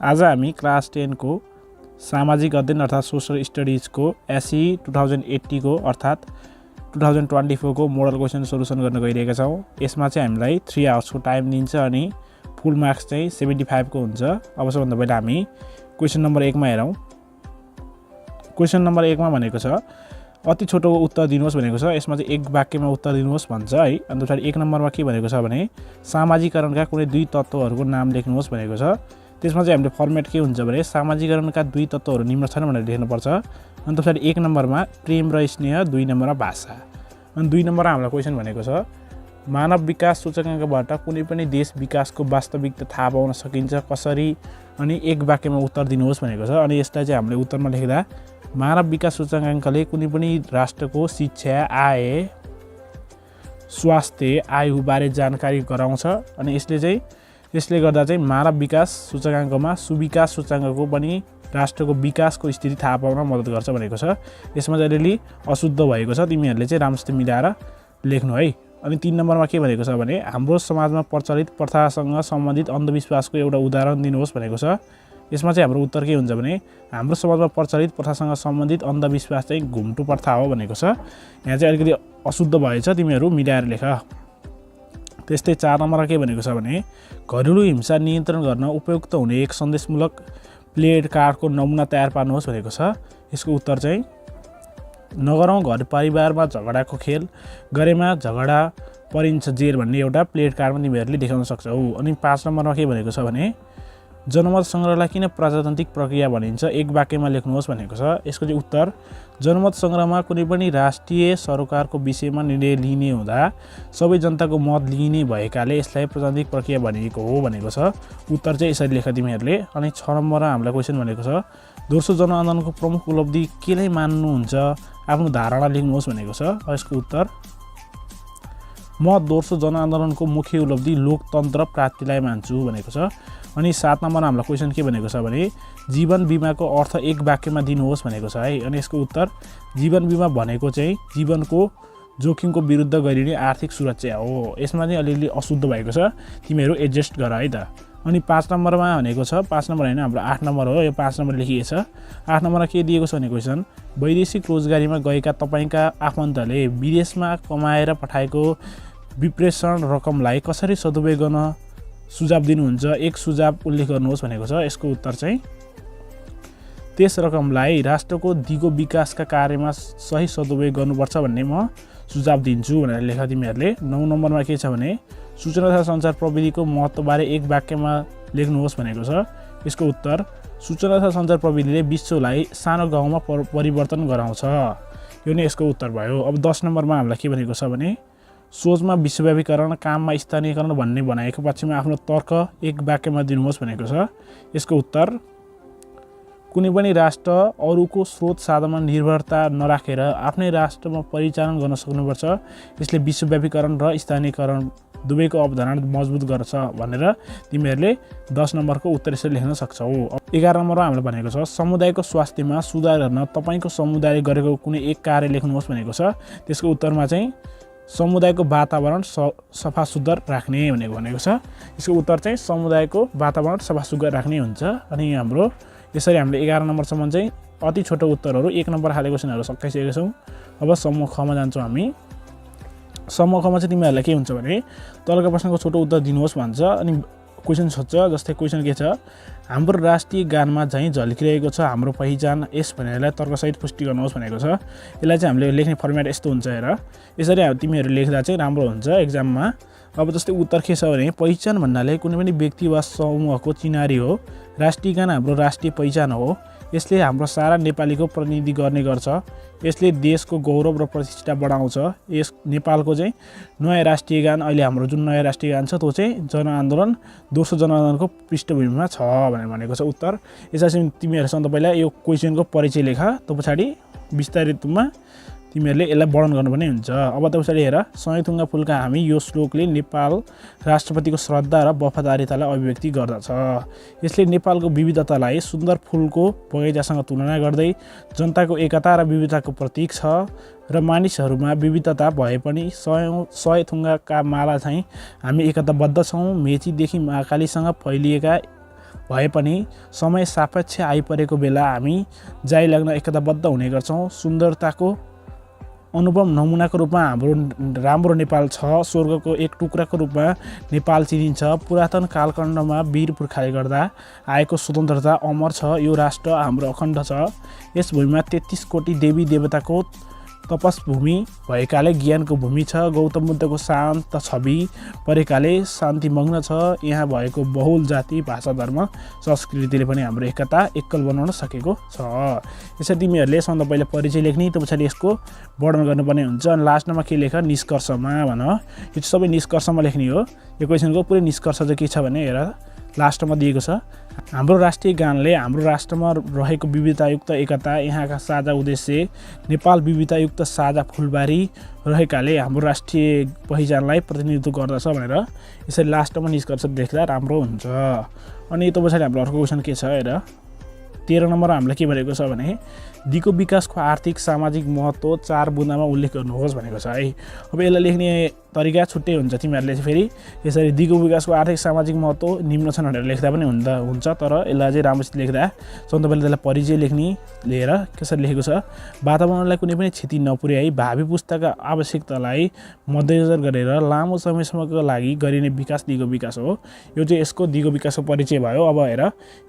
आज हामी क्लास 10 को सामाजिक अध्ययन अर्थात् सोशल स्टडिज को एसई 2080 को अर्थात् 2024 को मोडल क्वेसन सोल्युसन गर्न गइरहेका छौं। यसमा चाहिँ हामीलाई 3 आवर्स को टाइम दिन्छ अनि फुल मार्क्स चाहिँ 75 को हुन्छ। अब सबभन्दा पहिला हामी क्वेसन नम्बर 1 मा हेरौं। क्वेसन नम्बर 1 मा भनेको छ अति छोटो उत्तर दिनुहोस् भनेको छ। यसमा चाहिँ एक वाक्यमा उत्तर दिनुहोस् भन्छ है। अनि त्यसपछि 1 नम्बरमा के भनेको छ भने सामाजिकरणका कुनै दुई तत्त्वहरूको नाम लेख्नुहोस् भनेको छ। त्यसमा चाहिँ हामीले फर्मेट के हुन्छ भने सामाजिकरणका दुई तत्त्वहरू निम्न छन् भनेर लेख्नुपर्छ। अनि त्यसपछि 1 नम्बरमा प्रेम र स्नेह, 2 नम्बरमा भाषा। अनि 2 नम्बरमा हामीलाई क्वेसन भनेको छ मानव विकास सूचकाङ्कबाट कुनै पनि देश विकासको वास्तविकता थाहा पाउन सकिन्छ कसरी, अनि एक वाक्यमा उत्तर दिनुहोस् भनेको छ। अनि यसलाई चाहिँ हामीले उत्तरमा लेख्दा मानव विकास सूचकाङ्कले कुनै पनि राष्ट्रको शिक्षा, आय, स्वास्थ्य, आयु बारे जानकारी गराउँछ। अनि यसले गर्दा चाहिँ मानव विकास सूचकाङ्कमा सुविकास सूचकाङ्कको पनि राष्ट्रको विकासको स्थिति थाहा पाउन मद्दत गर्छ भनेको छ। यसमा चाहिँ अलिअलि अशुद्ध भएको छ, तिमीहरूले चाहिँ राम्रोसित मिलाएर लेख्नु है। अनि 3 नम्बरमा के भनेको छ भने हाम्रो समाजमा प्रचलित प्रथासँग सम्बन्धित अन्धविश्वासको एउटा उदाहरण दिनुहोस् भनेको छ। यसमा चाहिँ हाम्रो उत्तर के हुन्छ भने हाम्रो समाजमा प्रचलित प्रथासँग सम्बन्धित अन्धविश्वास चाहिँ घुम्टु प्रथा हो भनेको छ। यहाँ चाहिँ अलिकति अशुद्ध भएछ, तिमीहरू मिलाएर लेख। त्यस्तै 4 नम्बरमा के भनेको छ भने घरेलु हिंसा नियन्त्रण गर्न उपयुक्त हुने एक सन्देशमूलक प्लेड कार्डको नमुना तयार पार्नुहोस् भनेको छ। यसको उत्तर चाहिँ नगरौँ घर परिवारमा झगडाको खेल, गरेमा झगडा परिन्छ जेल भन्ने एउटा प्लेड कार्डमा तिमीहरूले देखाउन सक्छौ। अनि 5 नम्बरमा के भनेको छ भने जनमत सङ्ग्रहलाई किन प्रजातान्त्रिक प्रक्रिया भनिन्छ, एक वाक्यमा लेख्नुहोस् भनेको छ। यसको चाहिँ उत्तर जनमत सङ्ग्रहमा कुनै पनि राष्ट्रिय सरकारको विषयमा निर्णय लिने हुँदा सबै जनताको मत लिइने भएकाले यसलाई प्रजातान्त्रिक प्रक्रिया भनिएको हो भनेको छ। उत्तर चाहिँ यसरी लेख तिमीहरूले। अनि 6 नम्बरमा हामीलाई क्वेसन भनेको छ दोस्रो जनआन्दोलनको प्रमुख उपलब्धि केलाई मान्नुहुन्छ, आफ्नो धारणा लेख्नुहोस् भनेको छ। यसको उत्तर म दोस्रो जनआन्दोलनको मुख्य उपलब्धि लोकतन्त्र प्राप्तिलाई मान्छु भनेको छ। अनि 7 नम्बरमा हामीलाई क्वेसन के भनेको छ भने जीवन बिमाको अर्थ एक वाक्यमा दिनुहोस् भनेको छ है। अनि यसको उत्तर जीवन बिमा भनेको चाहिँ जीवनको जोखिमको विरुद्ध गरिने आर्थिक सुरक्षा हो। यसमा चाहिँ अलिअलि अशुद्ध भएको छ, तिमीहरू एडजस्ट गर है त। अनि 5 नम्बरमा भनेको छ 5 नम्बर होइन हाम्रो 8 नम्बर हो, यो 5 नम्बर लेखिएको छ। 8 नम्बरमा के दिएको छ भने क्वेसन वैदेशिक रोजगारीमा गएका तपाईँका आफन्तले विदेशमा कमाएर पठाएको विप्रेषण रकमलाई कसरी सदुपयोग गर्न सुझाव दिनुहुन्छ, एक सुझाव उल्लेख गर्नुहोस् भनेको छ। यसको उत्तर चाहिँ त्यस रकमलाई राष्ट्रको दिगो विकासका कार्यमा सही सदुपयोग गर्नुपर्छ भन्ने म सुझाव दिन्छु भनेर लेख तिमीहरूले। 9 नम्बरमा के छ भने सूचना तथा सञ्चार प्रविधिको महत्त्वबारे एक वाक्यमा लेख्नुहोस् भनेको छ। यसको उत्तर सूचना तथा सञ्चार प्रविधिले विश्वलाई सानो गाउँमा परिवर्तन गराउँछ। यो नै यसको उत्तर भयो। अब 10 नम्बरमा हामीलाई के भनेको छ भने सोचमा विश्वव्यापीकरण, काममा स्थानीयकरण भन्ने बनाएको पक्षमा आफ्नो तर्क एक वाक्यमा दिनुहोस् भनेको छ। यसको उत्तर कुनै पनि राष्ट्र अरूको स्रोत साधनमा निर्भरता नराखेर आफ्नै राष्ट्रमा परिचालन गर्न सक्नुपर्छ। यसले विश्वव्यापीकरण र स्थानीयकरण दुवैको अवधारणा मजबुत गर्छ भनेर तिमीहरूले 10 नम्बरको उत्तर यसरी लेख्न सक्छौ। 11 नम्बरमा हामीले भनेको छ समुदायको स्वास्थ्यमा सुधार गर्न तपाईँको समुदायले गरेको कुनै एक कार्य लेख्नुहोस् भनेको छ। त्यसको उत्तरमा चाहिँ समुदायको वातावरण सफा सुग्घर राख्ने भनेको छ। यसको उत्तर चाहिँ समुदायको वातावरण सफा सुग्घर राख्ने हुन्छ। अनि हाम्रो यसरी हामीले 11 नम्बरसम्म चाहिँ अति छोटो उत्तरहरू 1 नम्बर खाले क्वेसनहरू सकाइसकेका छौँ। अब समूह खमा जान्छौँ हामी। समूह खमा चाहिँ तिमीहरूलाई के हुन्छ भने तलका प्रश्नको छोटो उत्तर दिनुहोस् भन्छ। अनि क्वेसन सोध्छ, जस्तै क्वेसन के छ हाम्रो राष्ट्रिय गानमा चाहिँ झल्किरहेको छ हाम्रो पहिचान, यस भनेरलाई तर्कसहित पुष्टि गर्नुहोस् भनेको छ। यसलाई चाहिँ हामीले लेख्ने फर्मेट यस्तो हुन्छ हेर, यसरी तिमीहरू लेख्दा चाहिँ राम्रो हुन्छ एक्जाममा। अब जस्तै उत्तर के छ भने पहिचान भन्नाले कुनै पनि व्यक्ति वा समूहको चिनारी हो। राष्ट्रिय गान हाम्रो राष्ट्रिय पहिचान हो। यसले हाम्रो सारा नेपालीको प्रतिनिधि गर्ने गर्छ। यसले देशको गौरव र प्रतिष्ठा बढाउँछ। यस नेपालको चाहिँ नयाँ राष्ट्रिय गान, अहिले हाम्रो जुन नयाँ राष्ट्रिय गान छ त्यो चाहिँ जनआन्दोलन दोस्रो जनआन्दोलनको पृष्ठभूमिमा छ भनेर भनेको छ उत्तर। यसरी चाहिँ तिमीहरूसँग पहिला यो क्वेसनको परिचय लेख, त्यो पछाडि विस्तारित रूपमा तिमीहरूले यसलाई वर्णन गर्नुपर्ने हुन्छ। अब त पछाडि हेर सयथुङ्गा फुलका हामी यो श्लोकले नेपाल राष्ट्रपतिको श्रद्धा र वफादारीतालाई अभिव्यक्ति गर्दछ। यसले नेपालको विविधतालाई सुन्दर फुलको बगैँचासँग तुलना गर्दै जनताको एकता र विविधताको प्रतीक छ र मानिसहरूमा विविधता भए पनि सयथुङ्गाका माला चाहिँ हामी एकताबद्ध छौँ। मेचीदेखि महाकालीसँग फैलिएका भए पनि समय सापेक्ष आइपरेको बेला हामी जाइ लाग्न एकताबद्ध हुने गर्छौँ। सुन्दरताको अनुपम नमुनाको रूपमा हाम्रो राम्रो नेपाल छ। स्वर्गको एक टुक्राको रूपमा नेपाल चिनिन्छ। पुरातन कालखण्डमा वीर पुर्खाले गर्दा आएको स्वतन्त्रता अमर छ। यो राष्ट्र हाम्रो अखण्ड छ। यस भूमिमा 33 कोटी देवी देवताको तपस्भूमि भएकाले ज्ञानको भूमि छ। गौतम बुद्धको शान्त छवि परेकाले शान्तिमग्न छ। यहाँ भएको बहुल जाति भाषा धर्म संस्कृतिले पनि हाम्रो एकता एकल बनाउन सकेको छ। यसरी तिमीहरूले सबभन्दा पहिला परिचय लेख्ने, त्यो पछाडि यसको वर्णन गर्नुपर्ने हुन्छ। अनि लास्टमा के लेख, निष्कर्षमा भन। यो सबै निष्कर्षमा लेख्ने हो। यो क्वेसनको पुरै निष्कर्ष चाहिँ के छ भने हेर, लास्टमा दिएको छ। हाम्रो राष्ट्रिय गानले हाम्रो राष्ट्रमा रहेको विविधतायुक्त एकता, यहाँका साझा उद्देश्य, नेपाल विविधतायुक्त साझा फुलबारी रहेकाले हाम्रो राष्ट्रिय पहिचानलाई प्रतिनिधित्व गर्दछ भनेर यसरी लास्टमा निष्कर्ष देख्दा राम्रो हुन्छ। अनि त्यो पछाडि हाम्रो अर्को क्वेसन के छ हेर, 13 नम्बर हामीलाई के भनेको छ भने दिगो विकासको आर्थिक सामाजिक महत्त्व 4 बुँदामा उल्लेख गर्नुहोस् भनेको छ है। अब यसलाई लेख्ने तरिका छुट्टै हुन्छ। तिमीहरूले फेरि यसरी दिगो विकासको आर्थिक सामाजिक महत्त्व निम्न छन् भनेर लेख्दा पनि हुन्छ, तर यसलाई चाहिँ राम्रोसित लेख्दा सबभन्दा पहिला त्यसलाई परिचय लेख्ने लिएर कसरी लेखेको छ, वातावरणलाई कुनै पनि क्षति नपुर्याई भावी पुस्ताका आवश्यकतालाई मध्यनजर गरेर लामो समयसम्मको लागि गरिने विकास दिगो विकास हो। यो चाहिँ यसको दिगो विकासको परिचय भयो। अब हेर,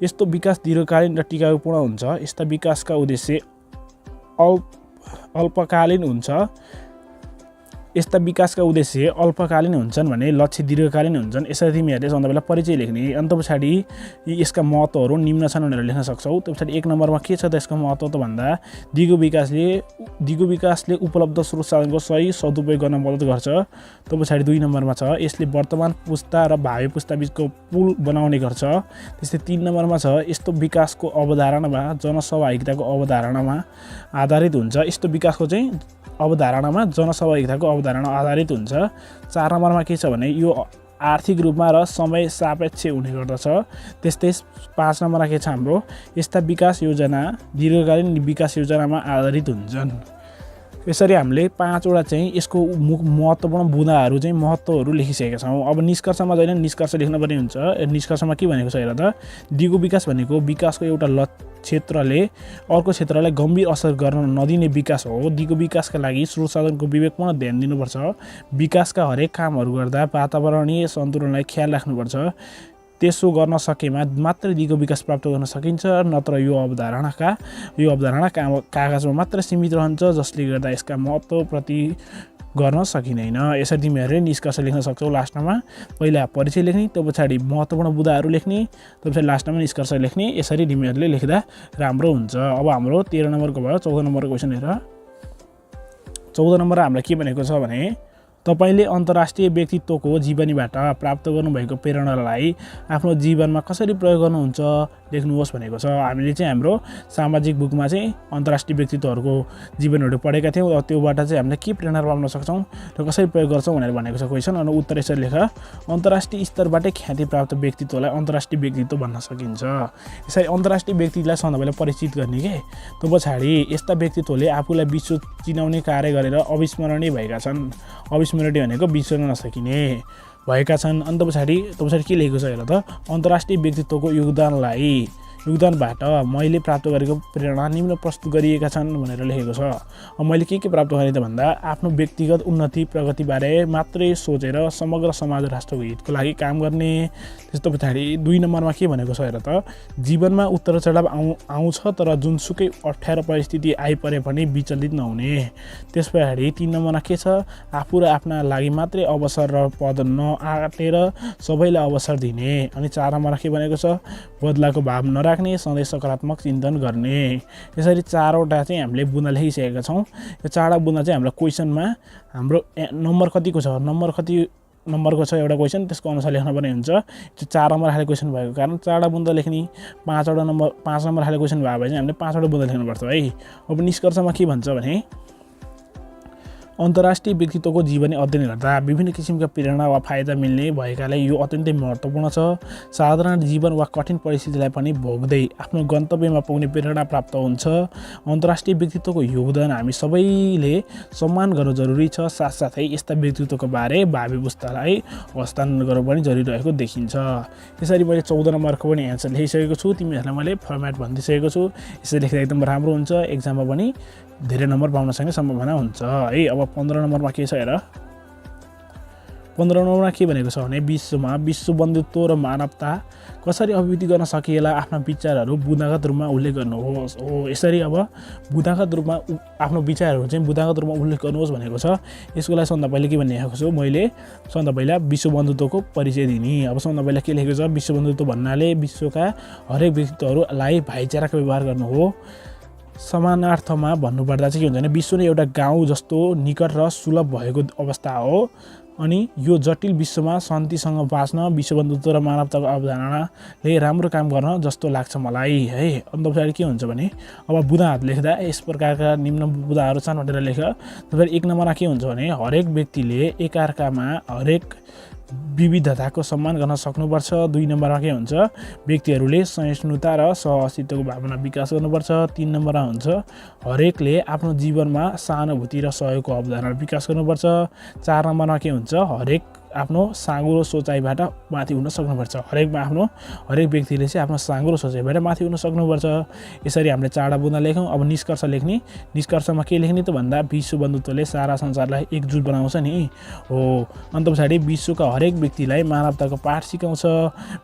यस्तो विकास दीर्घकालीन र टिकाउपूर्ण हुन्छ। यस्ता विकासका उद्देश्य अल्पकालीन हुन्छ। यस्ता विकासका उद्देश्य अल्पकालीन हुन्छन् भने लक्ष्य दीर्घकालीन हुन्छन्। यसरी तिमीहरूले सबभन्दा पहिला परिचय लेख्ने। अन्त पछाडि यसका महत्त्वहरू निम्न छन् भनेर लेख्न सक्छौ। त्यो पछाडि 1 नम्बरमा के छ त यसको महत्त्व त भन्दा दिगो विकासले उपलब्ध स्रोत साधनको सही सदुपयोग गर्न मद्दत गर्छ। त्यो पछाडि 2 नम्बरमा छ, यसले वर्तमान पुस्ता र भावी पुस्ता बिचको पुल बनाउने गर्छ। त्यस्तै 3 नम्बरमा छ, यस्तो विकासको अवधारणामा जनसहभागिताको अवधारणामा आधारित हुन्छ। यस्तो विकासको चाहिँ अवधारणामा जनसहभागिताको अवधारणा आधारित हुन्छ। 4 नम्बरमा के छ भने यो आर्थिक रूपमा र समय सापेक्ष हुने गर्दछ। त्यस्तै 5 नम्बरमा के छ हाम्रो, यस्ता विकास योजना दीर्घकालीन विकास योजनामा आधारित हुन्छन्। यसरी हामीले 5वटा चाहिँ यसको महत्त्वपूर्ण बुँदाहरू चाहिँ महत्त्वहरू लेखिसकेका छौँ। अब निष्कर्षमा जहिले निष्कर्ष लेख्नुपर्ने हुन्छ। निष्कर्षमा के भनेको छ हेर त, दिगो विकास भनेको विकासको एउटा क्षेत्रले अर्को क्षेत्रलाई गम्भीर असर गर्न नदिने विकास हो। दिगो विकासका लागि स्रोत साधनको विवेकपूर्ण ध्यान दिनुपर्छ। विकासका हरेक कामहरू गर्दा वातावरणीय सन्तुलनलाई ख्याल राख्नुपर्छ। त्यसो गर्न सकेमा मात्र दिगो विकास प्राप्त गर्न सकिन्छ, नत्र यो अवधारणा कागजमा मात्र सीमित रहन्छ, जसले गर्दा यसका महत्त्व प्रति गर्न सकिँदैन। यसरी तिमीहरूले निष्कर्ष लेख्न सक्छौ। लास्टमा पहिला परिचय लेख्ने, त्यो पछाडि महत्त्वपूर्ण बुँदाहरू लेख्ने, त्यो पछाडि लास्टमा निष्कर्ष लेख्ने। यसरी तिमीहरूले लेख्दा राम्रो हुन्छ। अब हाम्रो 13 नम्बरको भयो। 14 नम्बरको क्वेसन हेर। 14 नम्बर हामीलाई के भनेको छ भने तपाईले अन्तर्राष्ट्रिय व्यक्तित्वको जीवनीबाट प्राप्त गर्नुभएको प्रेरणालाई आफ्नो जीवनमा कसरी प्रयोग गर्नुहुन्छ लेख्नुहोस् भनेको छ। हामीले चाहिँ हाम्रो सामाजिक बुकमा चाहिँ अन्तर्राष्ट्रिय व्यक्तित्वहरूको जीवनहरू पढेका थियौँ। त्योबाट चाहिँ हामीले के प्रेरणा पाउन सक्छौँ र कसरी प्रयोग गर्छौँ भनेर भनेको छ क्वेसन। अनि उत्तर यसरी लेख, अन्तर्राष्ट्रिय स्तरबाटै ख्याति प्राप्त व्यक्तित्वलाई अन्तर्राष्ट्रिय व्यक्तित्व भन्न सकिन्छ। यसरी अन्तर्राष्ट्रिय व्यक्तिलाई सबभन्दा पहिला परिचित गर्ने के, त्यो पछाडि यस्ता व्यक्तित्वले आफूलाई विश्व चिनाउने कार्य गरेर अविस्मरणीय भएका छन्। अविस्मरणीय भनेको बिर्सन नसकिने भएका छन्। अन्त पछाडि के लेखेको छ हेर त, अन्तर्राष्ट्रिय व्यक्तित्वको योगदानबाट मैले प्राप्त गरेको प्रेरणा निम्न प्रस्तुत गरिएका छन् भनेर लेखेको छ। अब मैले के प्राप्त गरेँ त भन्दा आफ्नो व्यक्तिगत उन्नति प्रगतिबारे मात्रै सोचेर समग्र समाज राष्ट्रको हितको लागि काम गर्ने। त्यस्तो पछाडि 2 नम्बरमा के भनेको छ हेर त, जीवनमा उतार चढाव आउँछ तर जुनसुकै अप्ठ्यारो परिस्थिति आइपरे पनि विचलित नहुने। त्यस पछाडि 3 नम्बरमा के छ, आफू र आफ्ना लागि मात्रै अवसर र पद नआटेर सबैलाई अवसर दिने। अनि 4 नम्बरमा के भनेको छ, बदलाको भाव नराख्ने, सधैँ सकारात्मक चिन्तन गर्ने। यसरी 4वटा चाहिँ हामीले बुँदा लेखिसकेका छौँ। यो 4वटा बुँदा चाहिँ हाम्रो क्वेसनमा हाम्रो नम्बर कतिको छ, कति नम्बरको छ एउटा क्वेसन, त्यसको अनुसार लेख्नुपर्ने हुन्छ। त्यो 4 नम्बर खाले क्वेसन भएको कारण 4वटा बुँदा लेख्ने। 5 नम्बर खाले क्वेसन भयो भने चाहिँ हामीले 5वटा बुँदा लेख्नुपर्छ है। अब निष्कर्षमा के भन्छ भने अन्तर्राष्ट्रिय व्यक्तित्वको जीवनी अध्ययन गर्दा विभिन्न किसिमका प्रेरणा वा फाइदा मिल्ने भएकाले यो अत्यन्तै महत्त्वपूर्ण छ। साधारण जीवन वा कठिन परिस्थितिलाई पनि भोग्दै आफ्नो गन्तव्यमा पुग्ने प्रेरणा प्राप्त हुन्छ। अन्तर्राष्ट्रिय व्यक्तित्वको योगदान हामी सबैले सम्मान गर्नु जरुरी छ। साथसाथै यस्ता व्यक्तित्वको बारे भावी पुस्तालाई हस्तान्तरण गर्नु पनि जरुरी रहेको देखिन्छ। यसरी मैले 14 नम्बरको पनि एन्सर लेखिसकेको छु। तिमीहरूलाई मैले फर्मेट भनिदिइसकेको छु। यसरी लेख्दा एकदम राम्रो हुन्छ, एक्जाममा पनि धेरै नम्बर पाउन सक्ने सम्भावना हुन्छ है। अब 15 नम्बरमा के छ हेर। 15 नम्बरमा के भनेको छ भने विश्वमा विश्व बन्धुत्व र मानवता कसरी अभिव्यक्ति गर्न सकिएला आफ्ना विचारहरू बुँदागत रूपमा उल्लेख गर्नुहोस्। हो यसरी अब बुँदागत रूपमा आफ्नो विचारहरू चाहिँ बुँदागत रूपमा उल्लेख गर्नुहोस् भनेको छ। यसको लागि सबभन्दा पहिले के भनिरहेको छु मैले, सबभन्दा पहिला विश्व बन्धुत्वको परिचय दिने। अब सबभन्दा पहिला के लेखेको छ, विश्व बन्धुत्व भन्नाले विश्वका हरेक व्यक्तित्वहरूलाई भाइचाराको व्यवहार गर्नु हो। समानार्थमा भन्नुपर्दा चाहिँ के हुन्छ भने विश्व नै एउटा गाउँ जस्तो निकट र सुलभ भएको अवस्था हो। अनि यो जटिल विश्वमा शान्तिसँग बाँच्न विश्व बन्धुत्व र मानवताको अवधारणाले राम्रो काम गर्न जस्तो लाग्छ मलाई है। अन्त पछाडि के हुन्छ भने अब बुँदाहरू लेख्दा यस प्रकारका निम्न बुँदाहरू छन् भनेर लेख। तपाईँ 1 नम्बरमा के हुन्छ भने हरेक व्यक्तिले एकअर्कामा हरेक विविधताको सम्मान गर्न सक्नुपर्छ। 2 नम्बरमा के हुन्छ, व्यक्तिहरूले सहिष्णुता र सहअस्तित्वको भावना विकास गर्नुपर्छ। 3 नम्बरमा हुन्छ हरेकले आफ्नो जीवनमा सहानुभूति र सहयोगको अवधारणा विकास गर्नुपर्छ। 4 नम्बरमा के हुन्छ, हरेक आफ्नो साँगुरो सोचाइबाट माथि हुन सक्नुपर्छ। हरेक व्यक्तिले चाहिँ आफ्नो साँगुरो सोचाइबाट माथि हुन सक्नुपर्छ। यसरी हामीले 4वटा बुँदा लेख्यौँ। अब निष्कर्ष लेख्ने। निष्कर्षमा के लेख्ने त भन्दा विश्व बन्धुत्वले सारा संसारलाई एकजुट बनाउँछ नि हो। अन्त पछाडि विश्वका हरेक व्यक्तिलाई मानवताको पाठ सिकाउँछ।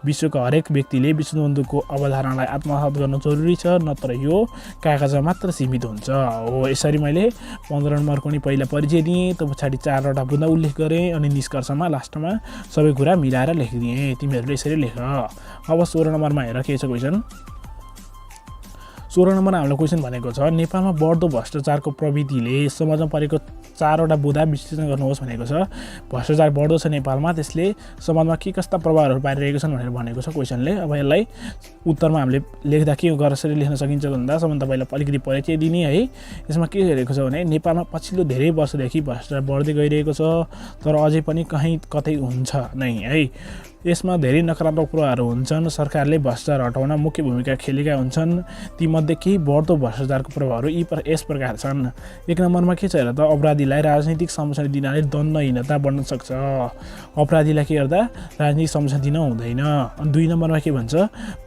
विश्वका हरेक व्यक्तिले विश्व बन्धुत्वको अवधारणालाई आत्मसात गर्न जरुरी छ, नत्र यो कागजमा मात्र सीमित हुन्छ हो। यसरी मैले 15 नम्बरको नि पहिला परिचय दिएँ, त पछाडि 4वटा बुँदा उल्लेख गरेँ, अनि निष्कर्षमा लास्टमा सबै कुरा मिलाएर लेखिदिएँ। तिमीहरूले यसरी लेख। अब 16 नम्बरमा हेर के छ क्वेसन। 16 नम्बरमा हाम्रो क्वेसन भनेको छ नेपालमा बढ्दो भ्रष्टाचारको प्रवृत्तिले समाजमा परेको 4वटा बुँदा विश्लेषण गर्नुहोस् भनेको छ। भ्रष्टाचार बढ्दो छ नेपालमा, त्यसले समाजमा के कस्ता प्रभावहरू पारिरहेको छन् भनेर भनेको छ क्वेसनले। अब यसलाई उत्तरमा हामीले लेख्दा के कसरी लेख्न सकिन्छ भन्दा सबभन्दा पहिला अलिकति परिचय दिने है। यसमा के हेरेको छ भने नेपालमा पछिल्लो धेरै वर्षदेखि भ्रष्टाचार बढ्दै गइरहेको छ, तर अझै पनि कहीँ कतै हुन्छ नै है। यसमा धेरै नकारात्मक प्रभावहरू हुन्छन्। सरकारले भ्रष्टाचार हटाउन मुख्य भूमिका खेलेका हुन्छन्। तीमध्ये केही बढ्दो भ्रष्टाचारको प्रभावहरू यस प्रकार छन्। 1 नम्बरमा के छ हेर त, अपराधीलाई राजनीतिक संरक्षण दिनाले दण्डहीनता बढ्न सक्छ। अपराधीलाई के गर्दा राजनीतिक संरक्षण दिन हुँदैन। 2 नम्बरमा के भन्छ,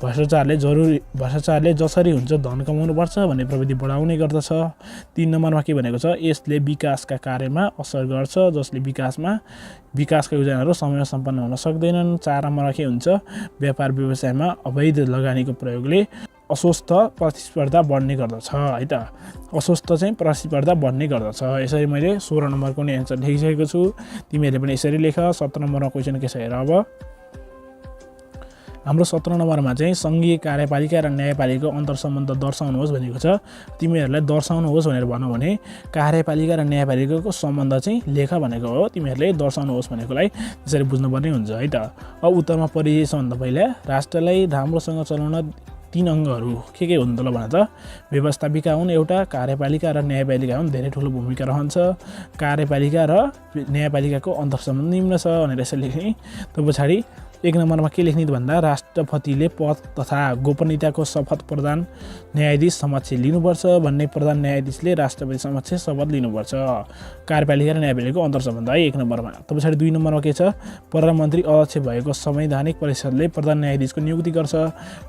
भ्रष्टाचारले जसरी हुन्छ धन कमाउनुपर्छ भन्ने प्रवृत्ति बढाउने गर्दछ। 3 नम्बरमा के भनेको छ, यसले विकासका कार्यमा असर गर्छ, जसले विकासका योजनाहरू समयमा सम्पन्न हुन सक्दैनन्। 4 नम्बरमा के हुन्छ, व्यापार व्यवसायमा अवैध लगानीको प्रयोगले अस्वस्थ प्रतिस्पर्धा बढ्ने गर्दछ है त। अस्वस्थ चाहिँ प्रतिस्पर्धा बढ्ने गर्दछ। यसरी मैले 16 नम्बरको नि एन्सर लेखिसकेको छु। तिमीहरूले पनि यसरी लेख। 17 नम्बरमा क्वेसन के छ हेर। अब हाम्रो 17 नम्बरमा चाहिँ सङ्घीय कार्यपालिका र न्यायपालिकाको अन्तर्सम्बन्ध दर्शाउनुहोस् भनेको छ। तिमीहरूलाई दर्शाउनुहोस् भनेर भनौँ भने कार्यपालिका र न्यायपालिकाको सम्बन्ध चाहिँ लेख भनेको हो। तिमीहरूले दर्शाउनुहोस् भनेकोलाई त्यसरी बुझ्नुपर्ने हुन्छ है त। अब उत्तरमा परिचय सबभन्दा पहिला राष्ट्रलाई राम्रोसँग चलाउन 3 अङ्गहरू के हुन् त ल भन त। व्यवस्थापिका हुन् एउटा, कार्यपालिका र न्यायपालिका हुन्, धेरै ठुलो भूमिका रहन्छ। कार्यपालिका र न्यायपालिकाको अन्तर्सम्बन्ध निम्न छ भनेर यसरी लेख्ने। त पछाडि 1 नम्बरमा के लेख्ने भन्दा राष्ट्रपतिले पद तथा गोपनीयताको शपथ प्रधान न्यायाधीश समक्ष लिनुपर्छ भन्ने, प्रधान न्यायाधीशले राष्ट्रपति समक्ष शपथ लिनुपर्छ। कार्यपालिका र न्यायपालिकाको अन्तर्सम्बन्ध है 1 नम्बरमा। त पछाडि 2 नम्बरमा के छ, प्रधानमन्त्री अध्यक्ष भएको संवैधानिक परिषदले प्रधान न्यायाधीशको नियुक्ति गर्छ।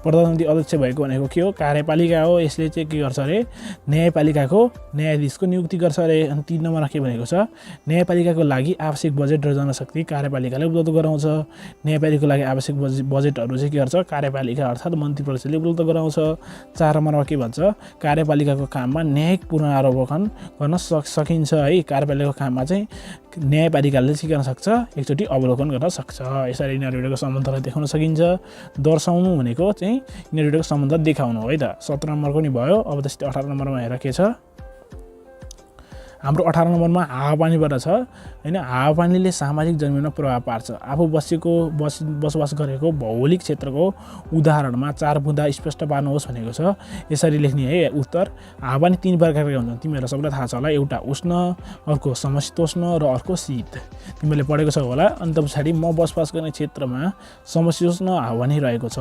प्रधानमन्त्री अध्यक्ष भएको भनेको के हो, कार्यपालिका हो। यसले चाहिँ के गर्छ अरे, न्यायपालिकाको न्यायाधीशको नियुक्ति गर्छ अरे। अनि 3 नम्बरमा के भनेको छ, न्यायपालिकाको लागि आवश्यक बजेट र जनशक्ति कार्यपालिकाले उपलब्ध गराउँछ। न्यायपालिकाको लागि आवश्यक बजेटहरू चाहिँ के गर्छ, कार्यपालिका अर्थात् मन्त्री परिषदले उपलब्ध गराउँछ। 4 नम्बरमा के भन्छ, कार्यपालिकाको काममा न्यायिक पुनरावलोकन गर्न सकिन्छ है। कार्यपालिकाको काममा चाहिँ न्यायपालिकाले के गर्न सक्छ, एकचोटि अवलोकन गर्न सक्छ। यसरी यिनीहरू एउटाको सम्बन्धलाई देखाउन सकिन्छ। दर्शाउनु भनेको चाहिँ यिनीहरू एउटाको सम्बन्ध देखाउनु है त। 17 नम्बरको नि भयो। अब त्यस्तै 18 नम्बरमा हेर के छ, हाम्रो 18 नम्बरमा हावापानीबाट छ हैन। हावापानीले सामाजिक जीवनमा प्रभाव पार्छ। आफू बसोबास गरेको भौगोलिक क्षेत्रको उदाहरणमा 4 बुँदा स्पष्ट पार्नुहोस् भनेको छ। यसरी लेख्ने है उत्तर। हावापानी 3 प्रकारका हुन्छन्, तिमीहरूलाई सबैलाई थाहा छ होला। एउटा उष्ण, अर्को समशीतोष्ण र अर्को शीत। तिमीहरूले पढेको छ होला। अनि त पछाडि म बसोबास गर्ने क्षेत्रमा समशीतोष्ण हावापानी रहेको छ।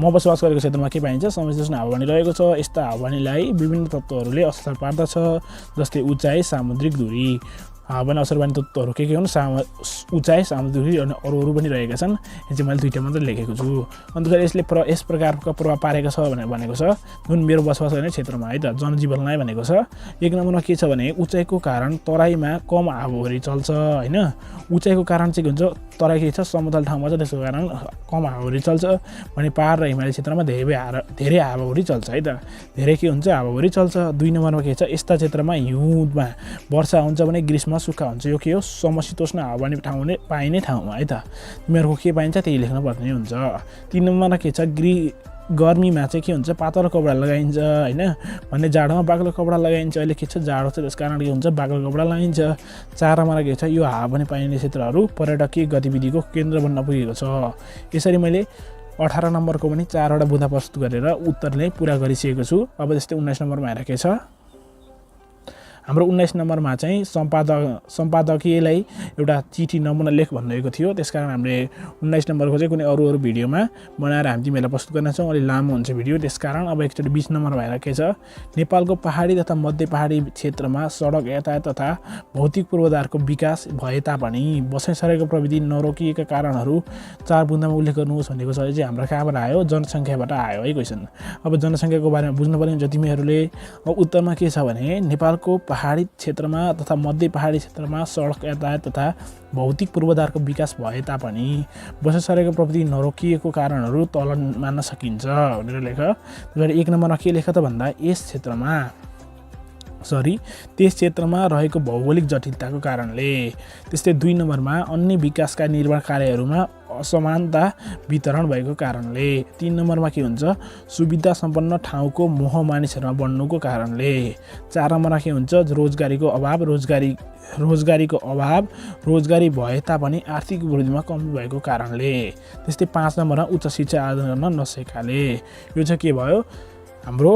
म बसोबास गरेको क्षेत्रमा के पाइन्छ? समशीतोष्ण हावापानी रहेको छ। यस्ता हावापानीलाई विभिन्न तत्त्वहरूले असर पार्दछ, जस्तै उचाइ, सामुद्रिक दूरी। हावापानी असर पार्ने तत्त्वहरू के हुन्? उचाइ, सामुद्रिक दूरी अनि अरू पनि रहेका छन्। यो चाहिँ मैले 2टा मात्र लेखेको छु। अन्त यसले यस प्रकारको प्रभाव पारेको छ भनेको छ जुन मेरो बसोबास गर्ने क्षेत्रमा है त जनजीवनलाई भनेको छ। 1 नम्बरमा के छ भने उचाइको कारण तराईमा कम हावाहुरी चल्छ हैन। उचाइको कारण चाहिँ के हुन्छ? तराई के छ? समतल ठाउँमा छ, त्यसको कारण कम हावाहुरी चल्छ भने पहाड र हिमाली क्षेत्रमा धेरै हावाहुरी चल्छ है त। धेरै के हुन्छ? हावाहुरी चल्छ। 2 नम्बरमा के छ? यस्ता क्षेत्रमा हिउँदमा वर्षा हुन्छ भने ग्रीष्ममा सुक्खा हुन्छ। यो के हो? समशीतोष्ण हावापानी पाइने ठाउँमा है त। तिमीहरूको के पाइन्छ त्यही लेख्नुपर्ने हुन्छ। 3 नम्बरमा के छ? गर्मीमा चाहिँ के हुन्छ? पातलो कपडा लगाइन्छ हैन। भन्ने जाडोमा बाक्लो कपडा लगाइन्छ। अहिले के छ? जाडो छ, त्यसकारण के हुन्छ? बाक्लो कपडा लगाइन्छ। 4 नम्बरमा के छ? यो हावापानी पाइने क्षेत्रहरू पर्यटकीय गतिविधिको केन्द्र बन्न पुगेको छ। यसरी मैले 18 नम्बरको पनि 4 वटा बुँदा प्रस्तुत गरेर उत्तर नै पुरा गरिसकेको छु। अब त्यस्तै 19 नम्बरमा हेर के छ? हाम्रो 19 नम्बरमा चाहिँ सम्पादकीयलाई एउटा चिठी नमुना लेख भन्नुभएको थियो। त्यसकारण हामीले 19 नम्बरको चाहिँ कुनै अरू भिडियोमा बनाएर हामी तिमीहरूलाई प्रस्तुत गर्नेछौँ। अलि लामो हुन्छ भिडियो, त्यसकारण अब एकचोटि 20 नम्बरमा हेर के छ? नेपालको पहाडी तथा मध्य पहाडी क्षेत्रमा सडक यातायात तथा भौतिक पूर्वाधारको विकास भए तापनि बसाइ सरेको प्रविधि नरोकिएका कारणहरू 4 बुँदामा उल्लेख गर्नुहोस् भनेको छ। यो चाहिँ हाम्रो कहाँबाट आयो? जनसङ्ख्याबाट आयो है क्वेसन। अब जनसङ्ख्याको बारेमा बुझ्नुपर्ने हुन्छ तिमीहरूले। अब उत्तरमा के छ भने नेपालको पहाडी क्षेत्रमा तथा मध्य पहाडी क्षेत्रमा सडक यातायात तथा भौतिक पूर्वाधारको विकास भए तापनि बसाइ सरेको प्रविधि नरोकिएको कारणहरू तल मान्न सकिन्छ भनेर लेख। त्यसरी 1 नम्बरमा के लेख त भन्दा त्यस क्षेत्रमा रहेको भौगोलिक जटिलताको कारणले। त्यस्तै 2 नम्बरमा अन्य विकासका निर्माण कार्यहरूमा असमानता वितरण भएको कारणले। 3 नम्बरमा के हुन्छ? सुविधा सम्पन्न ठाउँको मोह मानिसहरूमा बढ्नुको कारणले। 4 नम्बरमा के हुन्छ? रोजगारीको अभाव रोजगारी भए तापनि आर्थिक वृद्धिमा कमी भएको कारणले। त्यस्तै 5 नम्बरमा उच्च शिक्षा आर्जन गर्न नसकेकाले। यो चाहिँ के भयो? हाम्रो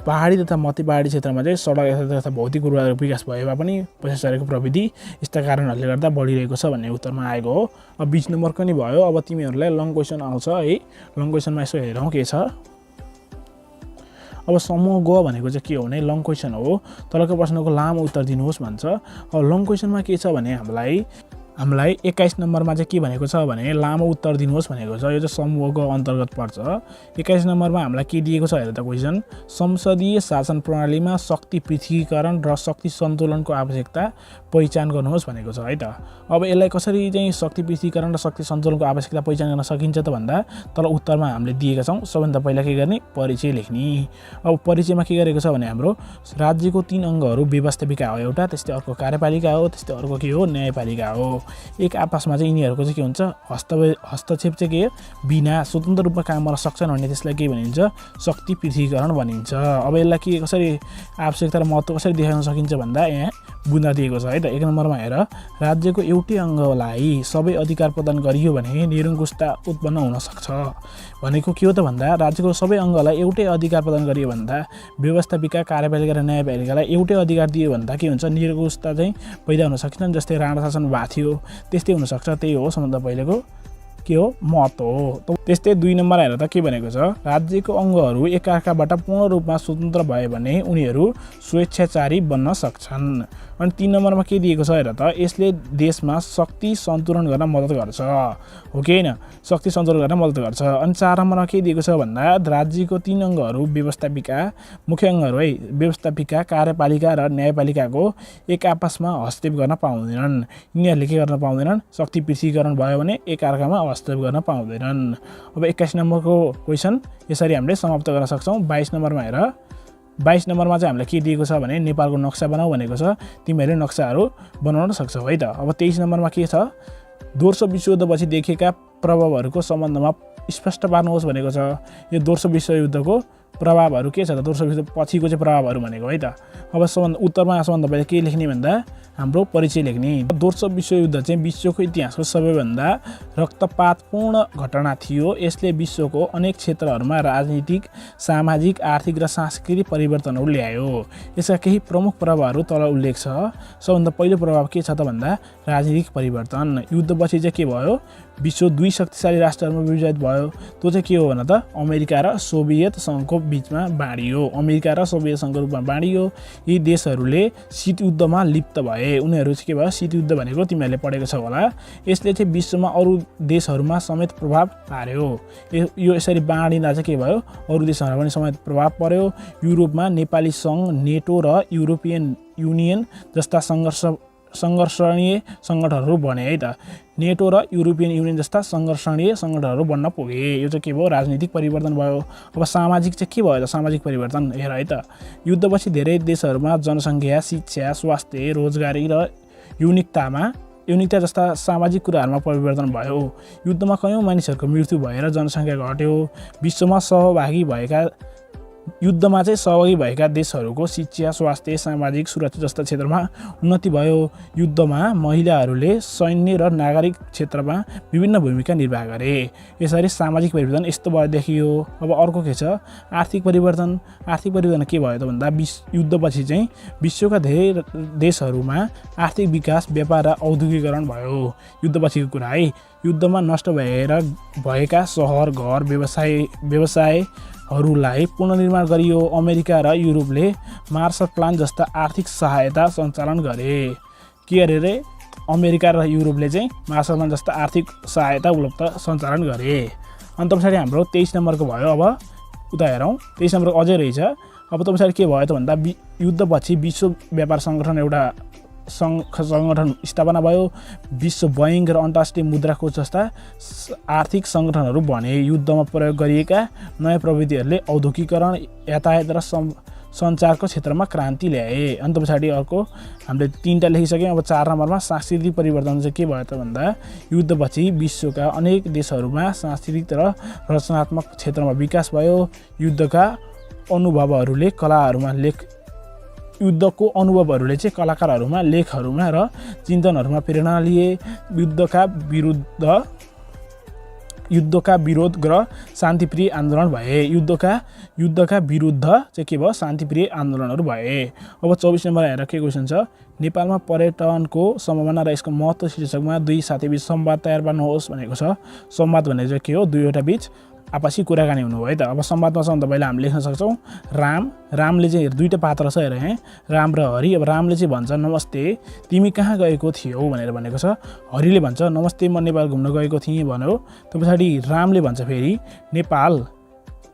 पहाडी तथा मध्य पहाडी क्षेत्रमा चाहिँ सडक यातायात तथा भौतिक पूर्वाधारको विकास भए पनि बसाइ सरेको प्रविधि यस्ता कारणहरूले गर्दा बढिरहेको छ भन्ने उत्तरमा आएको हो। अब 20 नम्बरको नि भयो। अब तिमीहरूलाई लङ क्वेसन आउँछ है। लङ क्वेसनमा यसो हेरौँ के छ। अब समूह ग भनेको चाहिँ के हो भने लङ क्वेसन हो। तलको प्रश्नको लामो उत्तर दिनुहोस् भन्छ। अब लङ क्वेसनमा के छ भने हामीलाई 21 नम्बरमा चाहिँ के भनेको छ भने लामो उत्तर दिनुहोस् भनेको छ। यो चाहिँ समूहको अन्तर्गत पर्छ। 21 नम्बरमा हामीलाई के दिएको छ हेर त क्वेसन। संसदीय शासन प्रणालीमा शक्ति पृथकीकरण र शक्ति सन्तुलनको आवश्यकता पहिचान गर्नुहोस् भनेको छ है त। अब यसलाई कसरी चाहिँ शक्ति पृथकीकरण र शक्ति सन्तुलनको आवश्यकता पहिचान गर्न सकिन्छ त भन्दा तल उत्तरमा हामीले दिएका छौँ। सबभन्दा पहिला के गर्ने? परिचय लेख्ने। अब परिचयमा के गरेको छ भने हाम्रो राज्यको 3 अङ्गहरू व्यवस्थापिका हो एउटा, त्यस्तै अर्को कार्यपालिका हो, त्यस्तै अर्को के हो? न्यायपालिका हो। एक आपसमा चाहिँ यिनीहरूको चाहिँ के हुन्छ? हस्तक्षेप चाहिँ के हो? बिना स्वतन्त्र रूपमा काम गर्न सक्छन् भन्ने त्यसलाई के भनिन्छ? शक्ति पृथकीकरण भनिन्छ। अब यसलाई के कसरी आवश्यकता र महत्त्व कसरी देखाउन सकिन्छ भन्दा यहाँ बुँदा दिएको छ है त। 1 नम्बरमा हेर, राज्यको एउटै अङ्गलाई सबै अधिकार प्रदान गरियो भने निरङ्कुशता उत्पन्न हुन सक्छ भनेको के हो त भन्दा राज्यको सबै अङ्गलाई एउटै अधिकार प्रदान गरियो भन्दा व्यवस्थापिका, कार्यपालिका र न्यायपालिकालाई एउटै अधिकार दियो भन्दा के हुन्छ? निरङ्कुशता चाहिँ पैदा हुन सक्छ। जस्तै राणा शासन भएको थियो त्यस्तै हुनसक्छ। त्यही हो सबभन्दा पहिलेको के हो? महत्त्व हो। त्यस्तै 2 नम्बर हेर त के भनेको छ? राज्यको अङ्गहरू एकअर्काबाट पूर्ण रूपमा स्वतन्त्र भए भने उनीहरू स्वेच्छाचारी बन्न सक्छन्। अनि 3 नम्बरमा के दिएको छ हेर त? यसले देशमा शक्ति सन्तुलन गर्न मद्दत गर्छ हो कि होइन? शक्ति सन्तुलन गर्न मद्दत गर्छ। अनि 4 नम्बरमा के दिएको छ भन्दा राज्यको 3 अङ्गहरू व्यवस्थापिका, मुख्य अङ्गहरू है, व्यवस्थापिका, कार्यपालिका र न्यायपालिकाको एक आपसमा हस्तक्षेप गर्न पाउँदैनन्। यिनीहरूले के गर्न पाउँदैनन्? शक्ति पृथकीकरण भयो भने एकअर्कामा हस्तक्षेप गर्न पाउँदैनन्। अब 21 नम्बरको क्वेसन यसरी हामीले समाप्त गर्न सक्छौँ। 22 नम्बरमा हेर। 22 नम्बरमा चाहिँ हामीलाई के दिएको छ भने नेपालको नक्सा बनाऊ भनेको छ। तिमीहरूले नक्साहरू बनाउन सक्छौ है त। अब 23 नम्बरमा के छ? दोस्रो विश्वयुद्धपछि देखेका प्रभावहरूको सम्बन्धमा स्पष्ट पार्नुहोस् भनेको छ। यो दोस्रो विश्वयुद्धको प्रभावहरू के छ त दोस्रो विश्व पछिको चाहिँ प्रभावहरू भनेको है त। अब उत्तरमा सबभन्दा पहिला के लेख्ने भन्दा हाम्रो परिचय लेख्ने। दोस्रो विश्वयुद्ध चाहिँ विश्वको इतिहासको सबैभन्दा रक्तपातपूर्ण घटना थियो। यसले विश्वको अनेक क्षेत्रहरूमा राजनीतिक, सामाजिक, आर्थिक र सांस्कृतिक परिवर्तनहरू ल्यायो। यसका केही प्रमुख प्रभावहरू तल उल्लेख छ। सबभन्दा पहिलो प्रभाव के छ त भन्दा राजनीतिक परिवर्तन। युद्धपछि चाहिँ के भयो, विश्व दुई शक्तिशाली राष्ट्रहरूमा विभाजित भयो। त्यो चाहिँ के हो भने त अमेरिका र सोभियत सङ्घको बिचमा बाँडियो। अमेरिका र सोभियत सङ्घको रूपमा बाँडियो। यी देशहरूले शीतयुद्धमा लिप्त भए। उनीहरू चाहिँ के भयो, शीतयुद्ध भनेको तिमीहरूले पढेको छ होला। यसले चाहिँ विश्वमा अरू देशहरूमा समेत प्रभाव पार्यो। यो यसरी बाँडिँदा चाहिँ के भयो, अरू देशहरूमा पनि समेत प्रभाव पर्यो। युरोपमा नेपाली सङ्घ, नेटो र युरोपियन युनियन जस्ता सङ्घर्षणीय सङ्गठनहरू बने है त। नेटो र युरोपियन युनियन जस्ता सङ्घर्षणीय सङ्गठनहरू बन्न पुगे। यो चाहिँ के भयो, राजनीतिक परिवर्तन भयो। अब सामाजिक चाहिँ के भयो त, सामाजिक परिवर्तन हेर है त। युद्धपछि धेरै देशहरूमा जनसङ्ख्या, शिक्षा, स्वास्थ्य, रोजगारी र युनिकता जस्ता सामाजिक कुराहरूमा परिवर्तन भयो। युद्धमा कयौँ मानिसहरूको मृत्यु भएर जनसङ्ख्या घट्यो। युद्धमा चाहिँ सहभागी भएका देशहरूको शिक्षा, स्वास्थ्य, सामाजिक सुरक्षा जस्ता क्षेत्रमा उन्नति भयो। युद्धमा महिलाहरूले सैन्य र नागरिक क्षेत्रमा विभिन्न भूमिका निर्वाह गरे। यसरी सामाजिक परिवर्तन यस्तो भयो देखियो। अब अर्को के छ, आर्थिक परिवर्तन। आर्थिक परिवर्तन के भयो त भन्दा युद्धपछि चाहिँ विश्वका धेरै देशहरूमा आर्थिक विकास, व्यापार र औद्योगिकीकरण भयो। युद्धपछिको कुरा है। युद्धमा नष्ट भएका सहर, घर, व्यवसायहरूलाई पुनर्निर्माण गरियो। अमेरिका र युरोपले मार्शल प्लान जस्ता आर्थिक सहायता सञ्चालन गरे। के अरे रे, अमेरिका र युरोपले चाहिँ मार्शल प्लान जस्ता आर्थिक सहायता सञ्चालन गरे। अन्त पछाडि हाम्रो 23 नम्बरको भयो। अब उता हेरौँ, 23 नम्बरको अझै रहेछ। अब त पछाडि के भयो त भन्दा युद्धपछि विश्व व्यापार सङ्गठन एउटा सङ्गठन स्थापना भयो। विश्व बैङ्क र अन्तर्राष्ट्रिय मुद्रा कोष जस्ता आर्थिक सङ्गठनहरू बने। युद्धमा प्रयोग गरिएका नयाँ प्रविधिहरूले औद्योगिकीकरण, यातायात र सञ्चारको क्षेत्रमा क्रान्ति ल्याए। अन्त पछाडि अर्को हामीले 3टा लेखिसक्यौँ। अब 4 नम्बरमा सांस्कृतिक परिवर्तन चाहिँ के भयो त भन्दा युद्धपछि विश्वका अनेक देशहरूमा सांस्कृतिक र रचनात्मक क्षेत्रमा विकास भयो। युद्धको अनुभवहरूले चाहिँ कलाकारहरूमा, लेखहरूमा र चिन्तनहरूमा प्रेरणा लिए। युद्धका विरोध र शान्तिप्रिय आन्दोलन भए। युद्धका विरुद्ध चाहिँ के भयो, शान्तिप्रिय आन्दोलनहरू भए। अब 24 नम्बर हेरेर के क्वेसन छ, नेपालमा पर्यटनको सम्भावना र यसको महत्त्व शीर्षकमा दुई साथीबीच संवाद तयार पार्नुहोस् भनेको छ। संवाद भनेको चाहिँ के हो, दुईवटा बीच आपसी कुराकानी हुनु हो है त। अब संवादमा सबभन्दा पहिला हामीले लेख्न सक्छौँ रामले चाहिँ दुईवटा पात्र छ हेर यहाँ, राम र हरि। अब रामले चाहिँ भन्छ नमस्ते, तिमी कहाँ गएको थियौ भनेर भनेको छ। हरिले भन्छ नमस्ते, म नेपाल घुम्न गएको थिएँ भन्यो। त्यो पछाडि रामले भन्छ फेरि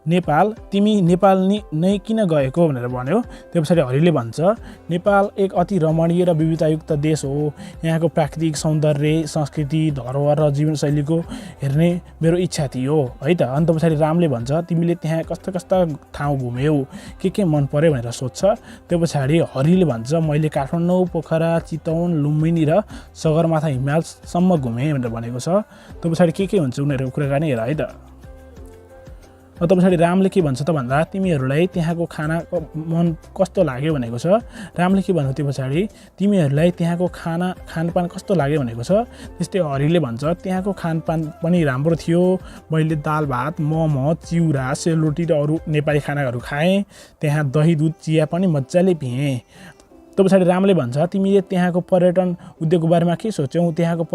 नेपाल तिमी नेपाल नै किन गएको भनेर भन्यो। त्यो पछाडि हरिले भन्छ नेपाल एक अति रमणीय र विविधतायुक्त देश हो। यहाँको प्राकृतिक सौन्दर्य, संस्कृति, धरोहर र जीवनशैलीको हेर्ने मेरो इच्छा थियो है त। अन्त पछाडि रामले भन्छ तिमीले त्यहाँ कस्ता ठाउँ घुम्यौ, के मन पर्यो भनेर सोध्छ। त्यो पछाडि हरिले भन्छ मैले काठमाडौँ, पोखरा, चितवन, लुम्बिनी र सगरमाथा हिमालसम्म घुमेँ भनेर भनेको छ। त्यो पछाडि के हुन्छ उनीहरूको कुराकानी हेर है त। अन्त पछाडि रामले के भन्छ त भन्दा तिमीहरूलाई त्यहाँको खानाको मन कस्तो लाग्यो भनेको छ। रामले के भन्यो त्यो पछाडि तिमीहरूलाई त्यहाँको खानपान कस्तो लाग्यो भनेको छ। त्यस्तै हरिले भन्छ त्यहाँको खानपान पनि राम्रो थियो। मैले दाल भात, मोमो, चिउरा, सेलरोटी र अरू नेपाली खानाहरू खाएँ। त्यहाँ दही, दुध, चिया पनि मजाले पिएँ। त्यो पछाडि रामले भन्छ तिमीले त्यहाँको पर्यटन उद्योगको बारेमा के सोच्यौ, त्यहाँको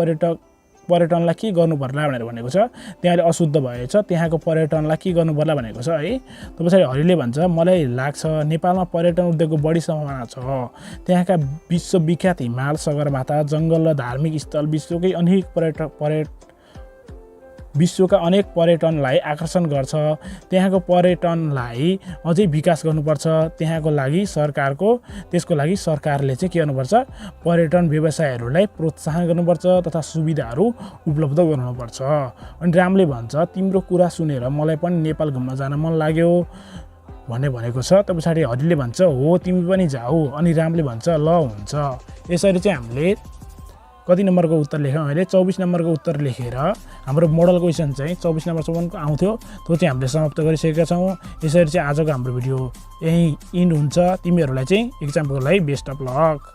पर्यटनलाई के गर्नु पर्ला भनेर भनेको छ। त्यहाँले अशुद्ध भएछ, त्यहाँको पर्यटनलाई के गर्नु पर्ला भनेको छ है। त्यो पछाडि हरिले भन्छ मलाई लाग्छ नेपालमा पर्यटन उद्योगको बढी सम्भावना छ। त्यहाँका विश्वविख्यात हिमाल, सगरमाथा, जङ्गल र धार्मिक स्थल विश्वका अनेक पर्यटनलाई आकर्षण गर्छ। त्यहाँको पर्यटनलाई अझै विकास गर्नुपर्छ। त्यसको लागि सरकारले चाहिँ के गर्नुपर्छ, पर्यटन व्यवसायहरूलाई प्रोत्साहन गर्नुपर्छ तथा सुविधाहरू उपलब्ध गराउनुपर्छ। अनि रामले भन्छ तिम्रो कुरा सुनेर मलाई पनि नेपाल घुम्न जान मन लाग्यो भनेको छ। त्यो पछाडि हरिले भन्छ हो तिमी पनि जाऊ। अनि रामले भन्छ ल हुन्छ। यसरी चाहिँ हामीले कति नम्बरको उत्तर लेख्यौँ हामीले 24 नम्बरको उत्तर लेखेर हाम्रो मोडल क्वेसन चाहिँ 24 नम्बरसम्मको आउँथ्यो त्यो चाहिँ हामीले समाप्त गरिसकेका छौँ। यसरी चाहिँ आजको हाम्रो भिडियो यही इन्ड हुन्छ। तिमीहरूलाई चाहिँ एक्जामको लागि बेस्ट अफ लक।